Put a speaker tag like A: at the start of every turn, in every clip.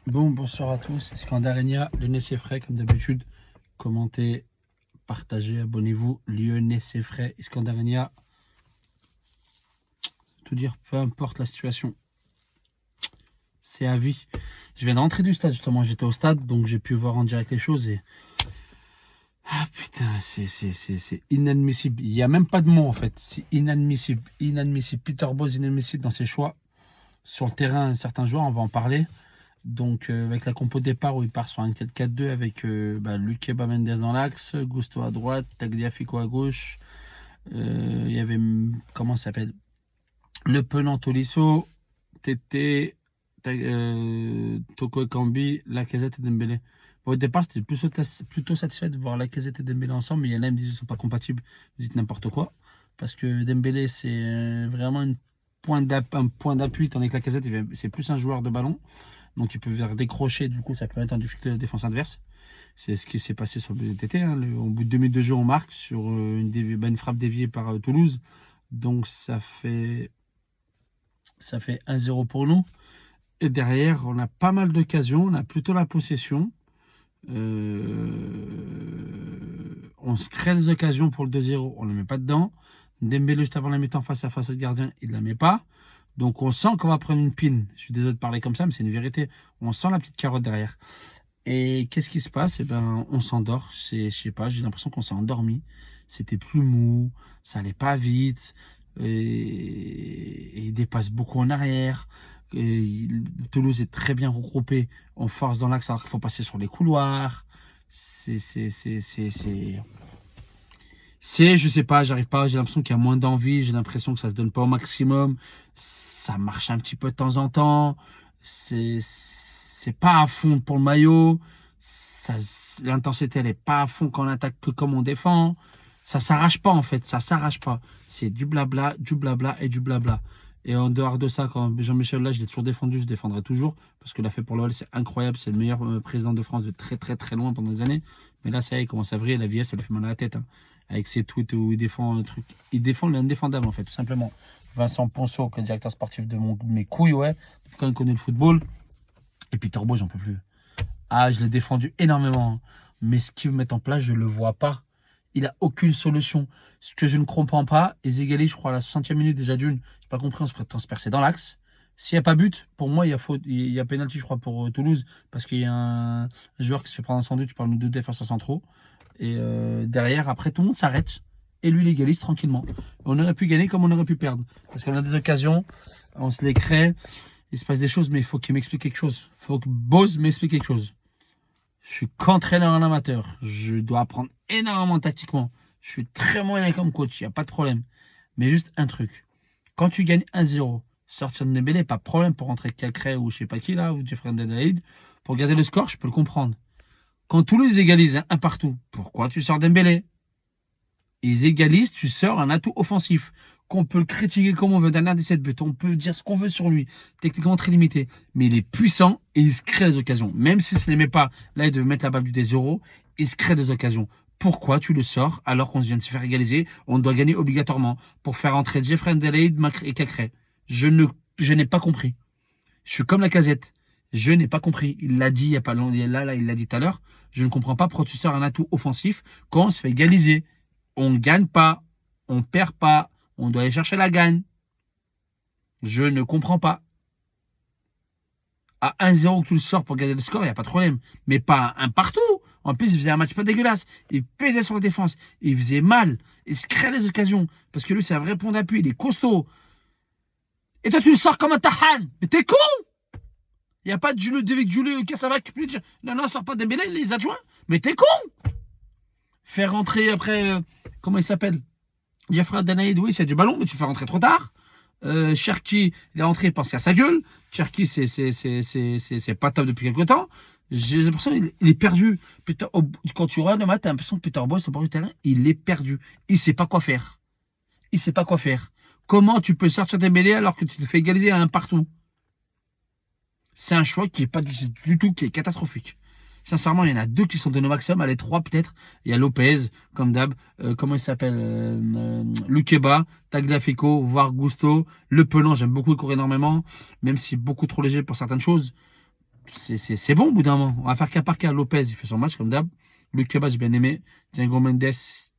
A: Bonsoir à tous, c'est Scandarenia, Lyonnais c'est frais comme d'habitude. Commentez, partagez, abonnez-vous. Lyonnais c'est frais, Scandarenia. Tout dire, peu importe la situation, c'est à vie. Je viens de rentrer du stade justement, j'étais au stade donc j'ai pu voir en direct les choses et. Ah putain, c'est inadmissible. Il n'y a même pas de mots en fait. C'est inadmissible. Inadmissible. Peter Bosz, inadmissible dans ses choix. Sur le terrain, certains joueurs, on va en parler. Donc, avec la compo de départ où il part sur un 4-4-2 avec Luqueba Mendes dans l'axe, Gusto à droite, Tagliafico à gauche. Il y avait, comment ça s'appelle? Le Penant Tolisso, Tété, Toko Ekambi, Lacazette et Dembélé. Bon, au départ, j'étais plutôt satisfait de voir Lacazette et Dembélé ensemble, mais il y en a qui me disent qu'ils ne sont pas compatibles. Vous dites n'importe quoi. Parce que Dembélé, c'est vraiment un point d'appui, tandis que Lacazette, c'est plus un joueur de ballon. Donc il peut faire décrocher, du coup ça peut mettre en difficulté la défense adverse. C'est ce qui s'est passé sur le BTT. Au bout de 2 minutes de jeu, on marque sur une frappe déviée par Toulouse. Donc ça fait 1-0 pour nous. Et derrière, on a pas mal d'occasions. On a plutôt la possession. On se crée des occasions pour le 2-0. On ne le met pas dedans. Dembélé, juste avant la mi-temps, face à face au gardien, il ne la met pas. Donc on sent qu'on va prendre une pine. Je suis désolé de parler comme ça, mais c'est une vérité. On sent la petite carotte derrière. Et qu'est-ce qui se passe? Eh ben, on s'endort. Je sais pas, j'ai l'impression qu'on s'est endormi. C'était plus mou, ça allait pas vite. Et il dépasse beaucoup en arrière. Toulouse est très bien regroupé. On force dans l'axe alors qu'il faut passer sur les couloirs. Je sais pas, j'arrive pas, j'ai l'impression qu'il y a moins d'envie, j'ai l'impression que ça se donne pas au maximum, ça marche un petit peu de temps en temps, c'est pas à fond pour le maillot, l'intensité elle est pas à fond quand on attaque que comme on défend, ça s'arrache pas en fait, ça s'arrache pas, c'est du blabla et du blabla. Et en dehors de ça, quand Jean-Michel là, je l'ai toujours défendu, je défendrai toujours, parce que l'a fait pour l'OL, c'est incroyable, c'est le meilleur président de France de très très très loin pendant des années. Mais là, ça y est, il commence à vriller, la vieillesse, ça lui fait mal à la tête. Hein. Avec ses tweets où il défend un truc. Il défend l'indéfendable, en fait, tout simplement. Vincent Ponceau, qui est directeur sportif de mes couilles, ouais, depuis quand il connaît le football. Et Peter Bosz, j'en peux plus. Ah, je l'ai défendu énormément. Hein. Mais ce qu'il veut mettre en place, je le vois pas. Il a aucune solution. Ce que je ne comprends pas, et Zegali, je crois, à la 60e minute déjà d'une, j'ai pas compris, on se ferait transpercer dans l'axe. S'il n'y a pas but, pour moi, il y a faute, il y a pénalty, je crois, pour Toulouse, parce qu'il y a un joueur qui se fait prendre un sandwich par nos deux défenseurs centraux. Et derrière, après, tout le monde s'arrête. Et lui, il égalise tranquillement. On aurait pu gagner comme on aurait pu perdre. Parce qu'on a des occasions, on se les crée, il se passe des choses, mais il faut qu'il m'explique quelque chose. Il faut que Bosz m'explique quelque chose. Je suis qu'entraîneur en amateur. Je dois apprendre énormément tactiquement. Je suis très moyen comme coach, il n'y a pas de problème. Mais juste un truc. Quand tu gagnes 1-0, sortir de Dembélé, pas de problème pour rentrer Cacré ou je sais pas qui là, ou Jeffrey Ndadaïd. Pour garder le score, je peux le comprendre. Quand Toulouse égalise un partout, pourquoi tu sors Dembélé? Ils égalisent, tu sors un atout offensif. Qu'on peut le critiquer comme on veut, dernière 17 buts, on peut dire ce qu'on veut sur lui, techniquement très limité, mais il est puissant et il se crée des occasions. Même si ce ne les met pas, là il devait mettre la balle du D0, il se crée des occasions. Pourquoi tu le sors alors qu'on vient de se faire égaliser? On doit gagner obligatoirement pour faire entrer Jeffrey Ndeleid et Cacré. Je n'ai pas compris. Je suis comme la casette. Je n'ai pas compris. Il l'a dit il n'y a pas longtemps. Là, il l'a dit tout à l'heure. Je ne comprends pas pourquoi tu sors un atout offensif quand on se fait égaliser. On ne gagne pas. On ne perd pas. On doit aller chercher la gagne. Je ne comprends pas. À 1-0 que tu le sors pour garder le score, il n'y a pas de problème. Mais pas un partout. En plus, il faisait un match pas dégueulasse. Il pesait sur la défense. Il faisait mal. Il se créait les occasions. Parce que lui, c'est un vrai point d'appui. Il est costaud. Et toi, tu le sors comme un tahan. Mais t'es con! Il n'y a pas de Julio Cassava qui peut dire non, sors pas Dembélé, les adjoints. Mais t'es con! Faire rentrer après, comment il s'appelle? Jeffrey Danaïd, oui, c'est du ballon, mais tu fais rentrer trop tard. Cherki, il est rentré, il pense qu'à sa gueule. Cherki, c'est pas top depuis quelque temps. J'ai l'impression qu'il est perdu. Quand tu regardes le match, t'as l'impression que Peter Bosz, au bord du terrain, il est perdu. Il sait pas quoi faire. Il sait pas quoi faire. Comment tu peux sortir Dembélé alors que tu te fais égaliser à un partout? C'est un choix qui est pas du tout, qui est catastrophique. Sincèrement, il y en a deux qui sont donnés au maximum, allez, trois peut-être. Il y a Lopez, comme d'hab, comment il s'appelle, Luqueba, Tagliafico, voire Gusto. Le Penant, j'aime beaucoup, il court énormément, même si beaucoup trop léger pour certaines choses. C'est bon au bout d'un moment. On va faire cas par cas. Lopez, il fait son match comme d'hab. Luc Keba, j'ai bien aimé. Django Mendes,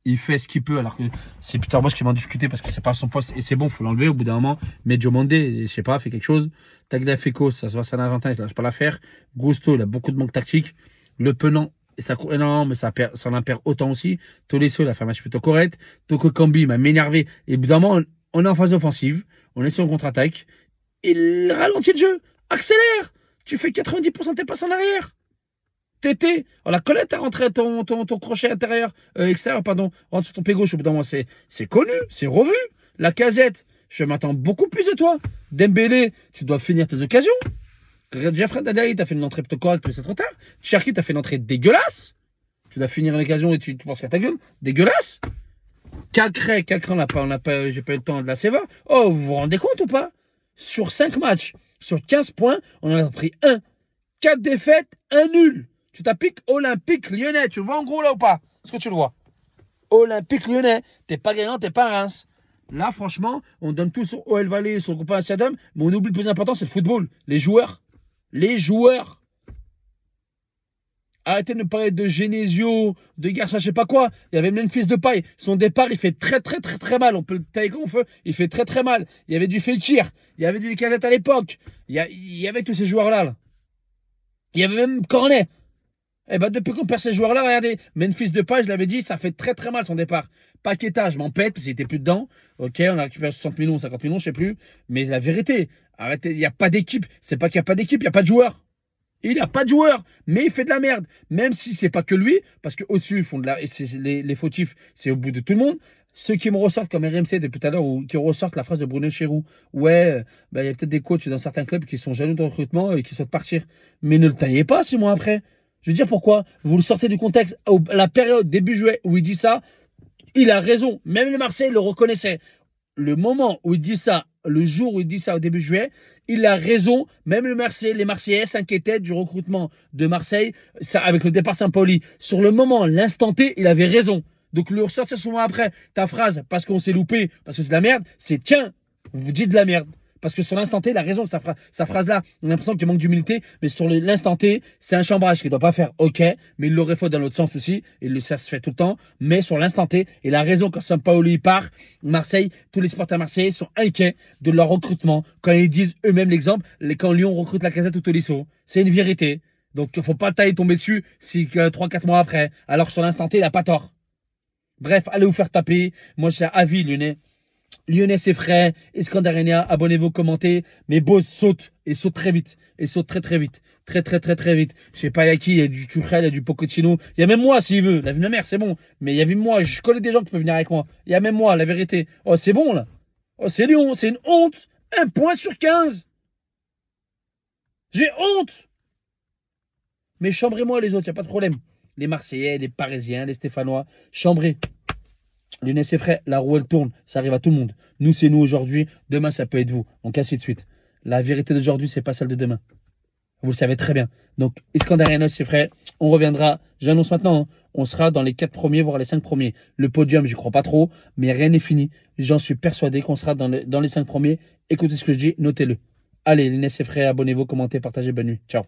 A: il fait ce qu'il peut, alors que c'est Peter Bosz qui va en discuter parce que c'est pas son poste et c'est bon, faut l'enlever au bout d'un moment. Mais Joe Mandé, je sais pas, fait quelque chose. Tagliafico, ça se voit, c'est un Argentin, il lâche pas l'affaire. Gusto, il a beaucoup de manques tactiques. Le Penant, ça court énormément, mais ça en perd autant aussi. Tolisso, il a fait un match plutôt correct. Toko Kambi m'a m'énervé. Et au bout d'un moment, on est en phase offensive, on est sur une contre-attaque. Et ralentit le jeu, accélère. Tu fais 90% de tes passes en arrière. Tété, oh, la Colette a rentré ton crochet intérieur, extérieur, pardon, rentre sur ton pied gauche au bout d'un moment, c'est connu, c'est revu. La Casette, je m'attends beaucoup plus de toi. Dembélé, tu dois finir tes occasions. Jeffrey Dadali, t'as fait une entrée plutôt correcte, mais c'est trop tard. Cherki, t'as fait une entrée dégueulasse. Tu dois finir l'occasion et tu penses qu'à ta gueule. Dégueulasse. Cacré, j'ai pas eu le temps de la Seva. Oh, vous vous rendez compte ou pas? Sur 5 matchs, sur 15 points, on en a pris 1. 4 défaites, 1 nul. Tu t'appliques Olympique Lyonnais. Tu le vois en gros là ou pas? Est-ce que tu le vois? Olympique Lyonnais. T'es pas gagnant, t'es pas Reims. Là, franchement, on donne tout sur OL Valley, sur le groupe Asiadam, mais on oublie le plus important, c'est le football. Les joueurs. Les joueurs. Arrêtez de me parler de Genesio, de Garcia, je sais pas quoi. Il y avait Memphis Depay. Son départ, il fait très mal. On peut le tailler comme on veut. Il fait très mal. Il y avait du Fekir. Il y avait du Lacazette à l'époque. Il y avait tous ces joueurs-là. Là. Il y avait même Cornet. Eh ben, depuis qu'on perd ces joueurs-là, regardez, Memphis Depay, je l'avais dit, ça fait très mal son départ. Paqueta, je m'en pète parce qu'il était plus dedans. Ok, on a récupéré 60 millions, 50 millions, je sais plus. Mais la vérité, arrêtez, il n'y a pas d'équipe. C'est pas qu'il n'y a pas d'équipe, il n'y a pas de joueurs. Il n'y a pas de joueurs, mais il fait de la merde. Même si c'est pas que lui, parce qu'au-dessus, ils font de la, les fautifs, c'est au bout de tout le monde. Ceux qui me ressortent comme RMC depuis tout à l'heure, ou qui ressortent la phrase de Bruno Chéroux, ouais, il y a peut-être des coachs dans certains clubs qui sont jaloux de recrutement et qui souhaitent partir. Mais ne le taillez pas 6 mois après. Je veux dire pourquoi? Vous le sortez du contexte. La période début juillet où il dit ça, il a raison. Même le Marseille le reconnaissait. Le moment où il dit ça, le jour où il dit ça au début juillet, il a raison. Même les Marseillais s'inquiétaient du recrutement de Marseille ça, avec le départ Saint-Pauli. Sur le moment, l'instant T, il avait raison. Donc le ressortir souvent après, ta phrase, parce qu'on s'est loupé, parce que c'est de la merde, c'est tiens, vous dites de la merde. Parce que sur l'instant T, il a raison de sa phrase-là. On a l'impression qu'il manque d'humilité, mais sur l'instant T, c'est un chambrage qu'il ne doit pas faire, ok, mais il l'aurait fait dans l'autre sens aussi, et ça se fait tout le temps, mais sur l'instant T, il a raison quand Sampaoli part, Marseille, tous les supporters marseillais sont inquiets de leur recrutement, quand ils disent eux-mêmes l'exemple, quand Lyon recrute Lacazette ou Tolisso. C'est une vérité. Donc il ne faut pas tailler tomber dessus si 3-4 mois après, alors que sur l'instant T, il n'a pas tort. Bref, allez vous faire taper. Moi, je suis à avis, Lyonnais, c'est frais. Escandarenia, abonnez-vous, commentez. Mais Boz saute. Et saute très vite. Et saute très vite. Très vite. Je sais pas, il y a qui. Il y a du Tuchel, il y a du Pochettino. Il y a même moi, s'il veut. La vie de ma mère, c'est bon. Mais il y a même moi. Je connais des gens qui peuvent venir avec moi. Il y a même moi, la vérité. Oh, c'est bon, là. Oh, c'est Lyon. C'est une honte. 1 point sur 15. J'ai honte. Mais chambrez-moi les autres, il n'y a pas de problème. Les Marseillais, les Parisiens, les Stéphanois. Chambrez. Lyonnais, c'est frais, la roue elle tourne, ça arrive à tout le monde. Nous, c'est nous aujourd'hui, demain, ça peut être vous. Donc, ainsi de suite. La vérité d'aujourd'hui, c'est pas celle de demain. Vous le savez très bien. Donc, Iskandarianos, c'est frais, on reviendra. J'annonce maintenant, hein, on sera dans les 4 premiers, voire les 5 premiers. Le podium, j'y crois pas trop, mais rien n'est fini. J'en suis persuadé qu'on sera dans les 5 premiers. Écoutez ce que je dis, notez-le. Allez, Lyonnais, c'est frais, abonnez-vous, commentez, partagez, bonne nuit. Ciao.